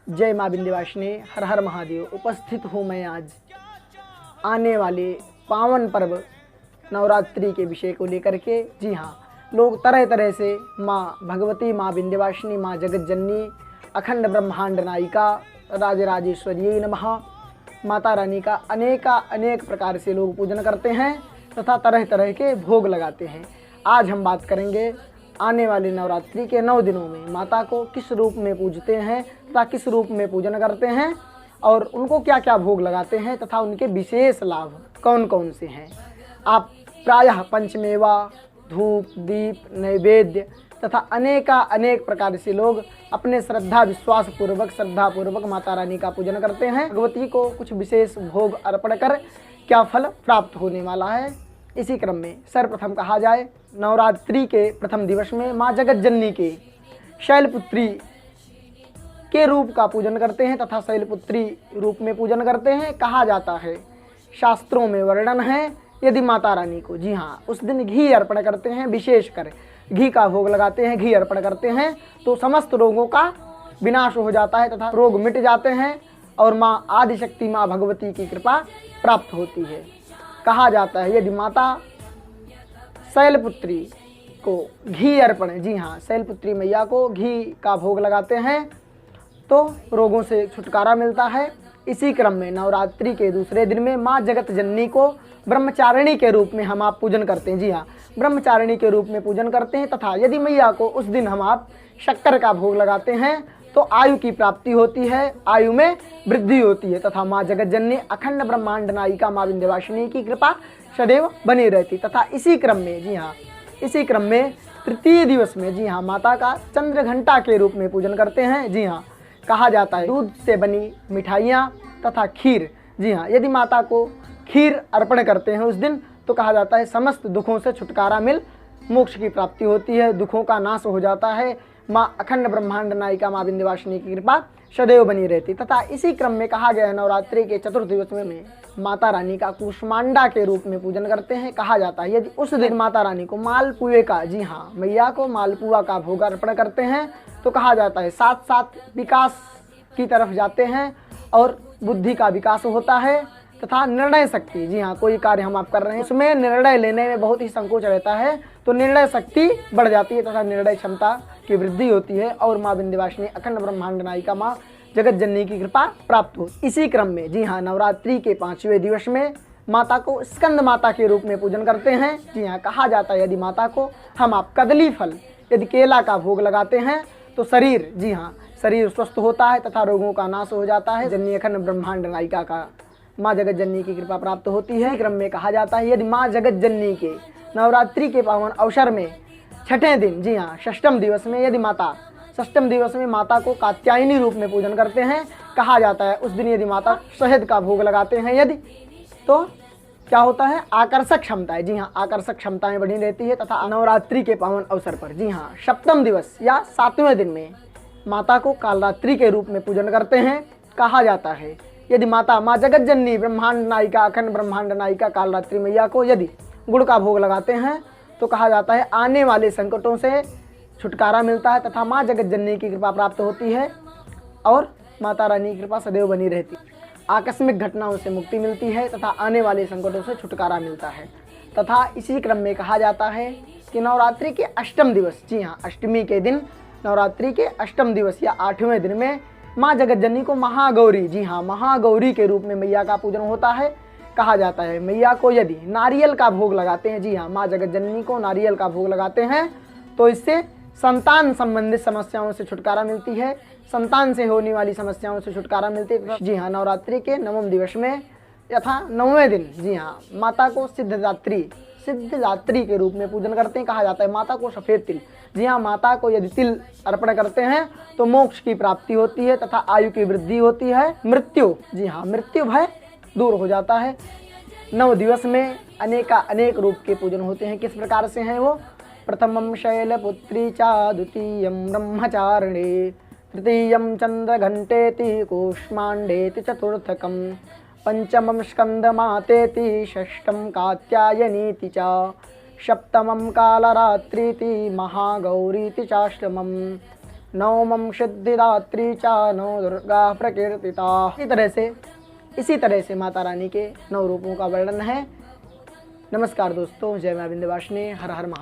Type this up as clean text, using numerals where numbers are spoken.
जय माँ विंध्यवासिनी, हर हर महादेव। उपस्थित हूँ मैं आज आने वाले पावन पर्व नवरात्रि के विषय को लेकर के। जी हाँ, लोग तरह तरह से माँ भगवती, माँ विंध्यवासिनी, माँ जगत जननी, अखंड ब्रह्मांड नायिका, राजराजेश्वरी नमः, माता रानी का अनेक प्रकार से लोग पूजन करते हैं तथा तरह तरह के भोग लगाते हैं। आज हम बात करेंगे आने वाले नवरात्रि के 9 दिनों में माता को किस रूप में पूजते हैं तथा किस रूप में पूजन करते हैं और उनको क्या क्या भोग लगाते हैं तथा उनके विशेष लाभ कौन कौन से हैं। आप प्रायः पंचमेवा, धूप, दीप, नैवेद्य तथा अनेक प्रकार से लोग अपने श्रद्धा विश्वास पूर्वक माता रानी का पूजन करते हैं। भगवती को कुछ विशेष भोग अर्पण कर क्या फल प्राप्त होने वाला है, इसी क्रम में सर्वप्रथम कहा जाए नवरात्रि के प्रथम दिवस में माँ जगत जननी के शैलपुत्री के रूप का पूजन करते हैं तथा शैलपुत्री रूप में पूजन करते हैं। कहा जाता है, शास्त्रों में वर्णन है, यदि माता रानी को जी हाँ उस दिन घी अर्पण करते हैं, विशेषकर घी का भोग लगाते हैं, घी अर्पण करते हैं तो समस्त रोगों का विनाश हो जाता है तथा रोग मिट जाते हैं और माँ आदिशक्ति, माँ भगवती की कृपा प्राप्त होती है। कहा जाता है यदि माता शैलपुत्री को घी अर्पण, जी हाँ शैलपुत्री मैया को घी का भोग लगाते हैं तो रोगों से छुटकारा मिलता है। इसी क्रम में नवरात्रि के दूसरे दिन में माँ जगत जननी को ब्रह्मचारिणी के रूप में हम आप पूजन करते हैं। जी हाँ, ब्रह्मचारिणी के रूप में पूजन करते हैं तथा यदि मैया को उस दिन हम आप शक्कर का भोग लगाते हैं तो आयु की प्राप्ति होती है, आयु में वृद्धि होती है तथा माँ जगत जननी अखंड ब्रह्मांड नायिका माँ विंध्यवासिनी की कृपा सदैव बनी रहती। तथा इसी क्रम में जी हाँ, इसी क्रम में तृतीय दिवस में जी हाँ माता का चंद्र घंटा के रूप में पूजन करते हैं। जी हाँ, कहा जाता है दूध से बनी मिठाइयाँ तथा खीर, जी हाँ यदि माता को खीर अर्पण करते हैं उस दिन तो कहा जाता है समस्त दुखों से छुटकारा मिल मोक्ष की प्राप्ति होती है, दुखों का नाश हो जाता है। माँ अखंड ब्रह्मांड नायिका माँ विंध्यवासिनी की कृपा सदैव बनी रहती। तथा इसी क्रम में कहा गया है नवरात्रि के चतुर्थ दिवस में माता रानी का कूष्मांडा के रूप में पूजन करते हैं। कहा जाता है यदि उस दिन माता रानी को मालपुए का, जी हाँ मैया को मालपुआ का भोग अर्पण करते हैं तो कहा जाता है साथ साथ विकास की तरफ जाते हैं और बुद्धि का विकास होता है तथा निर्णय शक्ति, जी हाँ कोई कार्य हम आप कर रहे हैं उसमें निर्णय लेने में बहुत ही संकोच रहता है तो निर्णय शक्ति बढ़ जाती है तथा निर्णय क्षमता की वृद्धि होती है और माँ विंध्यवासिनी अखंड ब्रह्मांड नायिका माँ जगत जननी की कृपा प्राप्त हो। इसी क्रम में जी हाँ नवरात्रि के 5वें दिवस में माता को स्कंद माता के रूप में पूजन करते हैं। जी हाँ, कहा जाता है यदि माता को हम आप कदली फल, यदि केला का भोग लगाते हैं तो शरीर, जी हाँ शरीर स्वस्थ होता है तथा रोगों का नाश हो जाता है। जननी अखंड ब्रह्मांड नायिका का माँ जगत जननी की कृपा प्राप्त होती है। क्रम में कहा जाता है यदि माँ जगत जननी के नवरात्रि के पावन अवसर में छठे दिन, जी हाँ षष्ठम दिवस में यदि षष्ठम दिवस में माता को कात्यायनी रूप में पूजन करते हैं। कहा जाता है उस दिन यदि माता शहद का भोग लगाते हैं यदि तो क्या होता है आकर्षक क्षमताएं, जी हाँ आकर्षक क्षमताएं बढ़ी रहती है। तथा नवरात्रि के पावन अवसर पर जी हाँ सप्तम दिवस या 7वें दिन में माता को कालरात्रि के रूप में पूजन करते हैं। कहा जाता है यदि माता माँ जगत जननी ब्रह्मांड नायिका अखंड ब्रह्मांड नायिका कालरात्रि मैया को यदि गुड़ का भोग लगाते हैं तो कहा जाता है आने वाले संकटों से छुटकारा मिलता है तथा माँ जगत जननी की कृपा प्राप्त होती है और माता रानी की कृपा सदैव बनी रहती है। आकस्मिक घटनाओं से मुक्ति मिलती है तथा आने वाले संकटों से छुटकारा मिलता है। तथा इसी क्रम में कहा जाता है कि नवरात्रि के अष्टम दिवस, जी हाँ अष्टमी के दिन नवरात्रि के अष्टम दिवस या 8वें दिन में माँ जगत जननी को महागौरी, जी हाँ महागौरी के रूप में मैया का पूजन होता है। कहा जाता है मैया को यदि नारियल का भोग लगाते हैं, जी हाँ माँ जगत जननी को नारियल का भोग लगाते हैं तो इससे संतान संबंधित समस्याओं से छुटकारा मिलती है, संतान से होने वाली समस्याओं से छुटकारा मिलती है। जी हाँ नवरात्रि के 9वें दिवस में यथा 9वें दिन जी हाँ माता को सिद्धदात्री के रूप में पूजन करते हैं। कहा जाता है माता को सफ़ेद तिल, जी हाँ माता को यदि तिल अर्पण करते हैं तो मोक्ष की प्राप्ति होती है तथा आयु की वृद्धि होती है, मृत्यु, जी हाँ मृत्यु भय दूर हो जाता है। 9 दिवस में अनेक रूप के पूजन होते हैं। किस प्रकार से हैं वो? प्रथमम शैलपुत्री चा, द्वितीयम ब्रह्मचारिणी, तृतीयम चंद्रघंटेति कूष्मांडेति चतुर्थकम, पंचमं स्कंदमातेति, षष्ठम कात्यायनीति च, सप्तमं कालरात्रीति महागौरीति चाष्टमम, नवमं सिद्धिदात्री च नौ दुर्गा प्रकीर्तिता। इसी तरह से माता रानी के 9 रूपों का वर्णन है। नमस्कार दोस्तों, जय मां विंध्यवासिनी, हर हर महादेव।